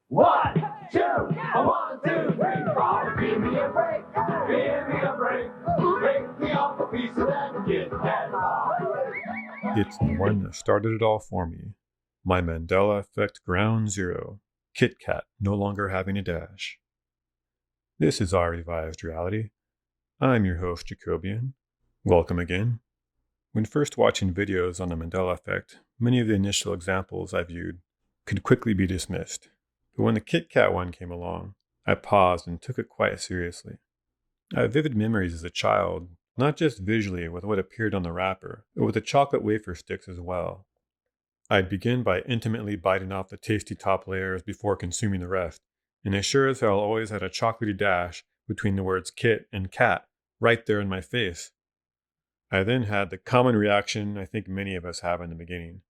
One, two, one, two, three, four. Give me a break, give me a break. Break me off a piece of that Kit Kat. It's the one that started it all for me. My Mandela effect ground zero. Kit Kat no longer having a dash. This is our revised reality. I'm your host, Jacobian. Welcome again. When first watching videos on the Mandela effect, many of the initial examples I viewed could quickly be dismissed. But when the Kit Kat one came along, I paused and took it quite seriously. I have vivid memories as a child, not just visually with what appeared on the wrapper, but with the chocolate wafer sticks as well. I'd begin by intimately biting off the tasty top layers before consuming the rest, and as sure as hell always had a chocolatey dash between the words Kit and Cat right there in my face. I then had the common reaction I think many of us have in the beginning.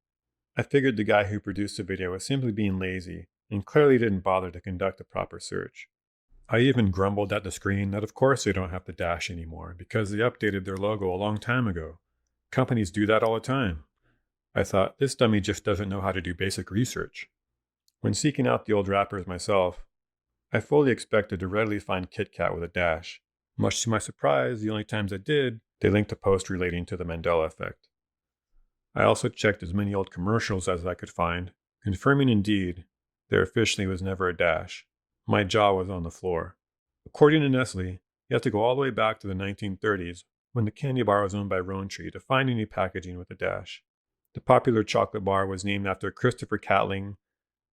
I figured the guy who produced the video was simply being lazy and clearly didn't bother to conduct a proper search. I even grumbled at the screen that of course they don't have the dash anymore because they updated their logo a long time ago. Companies do that all the time. I thought, this dummy just doesn't know how to do basic research. When seeking out the old wrappers myself, I fully expected to readily find Kit Kat with a dash. Much to my surprise, the only times I did, they linked a post relating to the Mandela effect. I also checked as many old commercials as I could find, confirming indeed there officially was never a dash. My jaw was on the floor. According to Nestle, you have to go all the way back to the 1930s when the candy bar was owned by Rowntree to find any packaging with a dash. The popular chocolate bar was named after Christopher Catling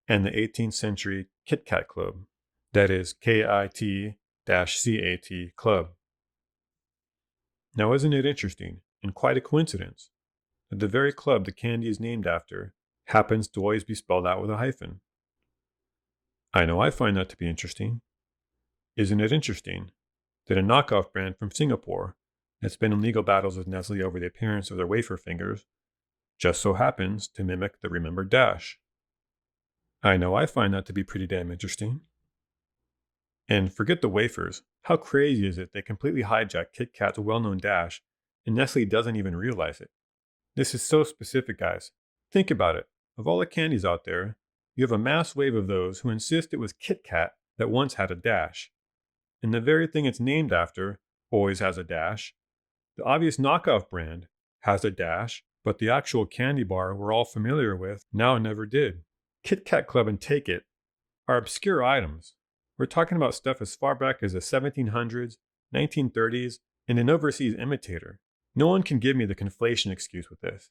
and the 18th century Kit Kat Club. That is KIT-CAT Club. Now isn't it interesting, and quite a coincidence, that the very club the candy is named after happens to always be spelled out with a hyphen? I know I find that to be interesting. Isn't it interesting that a knockoff brand from Singapore that's been in legal battles with Nestle over the appearance of their wafer fingers just so happens to mimic the remembered dash? I know I find that to be pretty damn interesting. And forget the wafers. How crazy is it they completely hijacked Kit Kat's well-known dash and Nestle doesn't even realize it? This is so specific, guys. Think about it. Of all the candies out there, you have a mass wave of those who insist it was Kit Kat that once had a dash. And the very thing it's named after always has a dash. The obvious knockoff brand has a dash, but the actual candy bar we're all familiar with now never did. Kit Kat Club and Take It are obscure items. We're talking about stuff as far back as the 1700s, 1930s, and an overseas imitator. No one can give me the conflation excuse with this.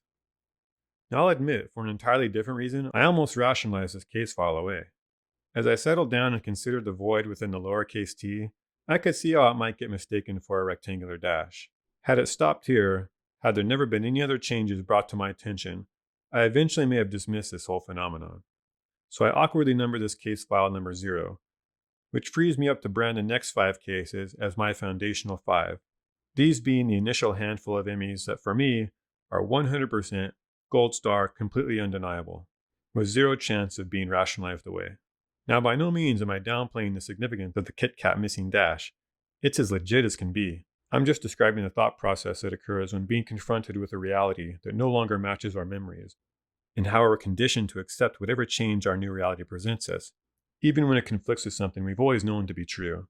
Now I'll admit, for an entirely different reason, I almost rationalized this case file away. As I settled down and considered the void within the lowercase t, I could see how it might get mistaken for a rectangular dash. Had it stopped here, had there never been any other changes brought to my attention, I eventually may have dismissed this whole phenomenon. So I awkwardly numbered this case file number 0, which frees me up to brand the next 5 cases as my foundational 5, these being the initial handful of Emmys that for me are 100% gold star, completely undeniable, with zero chance of being rationalized away. Now, by no means am I downplaying the significance of the Kit Kat missing dash. It's as legit as can be. I'm just describing the thought process that occurs when being confronted with a reality that no longer matches our memories, and how we're conditioned to accept whatever change our new reality presents us, even when it conflicts with something we've always known to be true.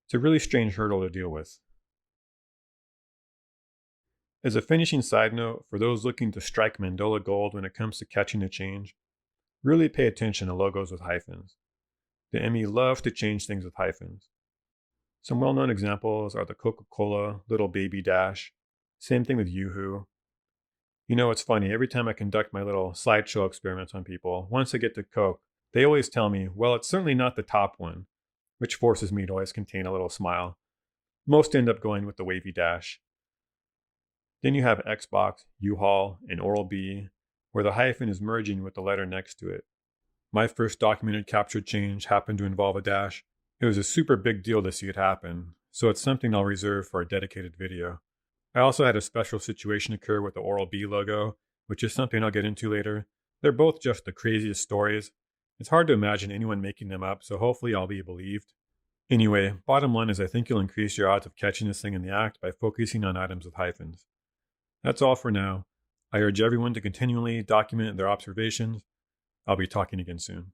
It's a really strange hurdle to deal with. As a finishing side note, for those looking to strike Mandela gold when it comes to catching a change, really pay attention to logos with hyphens. The Emmy loves to change things with hyphens. Some well-known examples are the Coca-Cola Little Baby Dash. Same thing with Yoo-Hoo. You know, it's funny, every time I conduct my little slideshow experiments on people, once I get to Coke, they always tell me, well, it's certainly not the top one, which forces me to always contain a little smile. Most end up going with the wavy dash. Then you have Xbox, U-Haul, and Oral-B, where the hyphen is merging with the letter next to it. My first documented captured change happened to involve a dash. It was a super big deal to see it happen, so it's something I'll reserve for a dedicated video. I also had a special situation occur with the Oral-B logo, which is something I'll get into later. They're both just the craziest stories. It's hard to imagine anyone making them up, so hopefully I'll be believed. Anyway, bottom line is I think you'll increase your odds of catching this thing in the act by focusing on items with hyphens. That's all for now. I urge everyone to continually document their observations. I'll be talking again soon.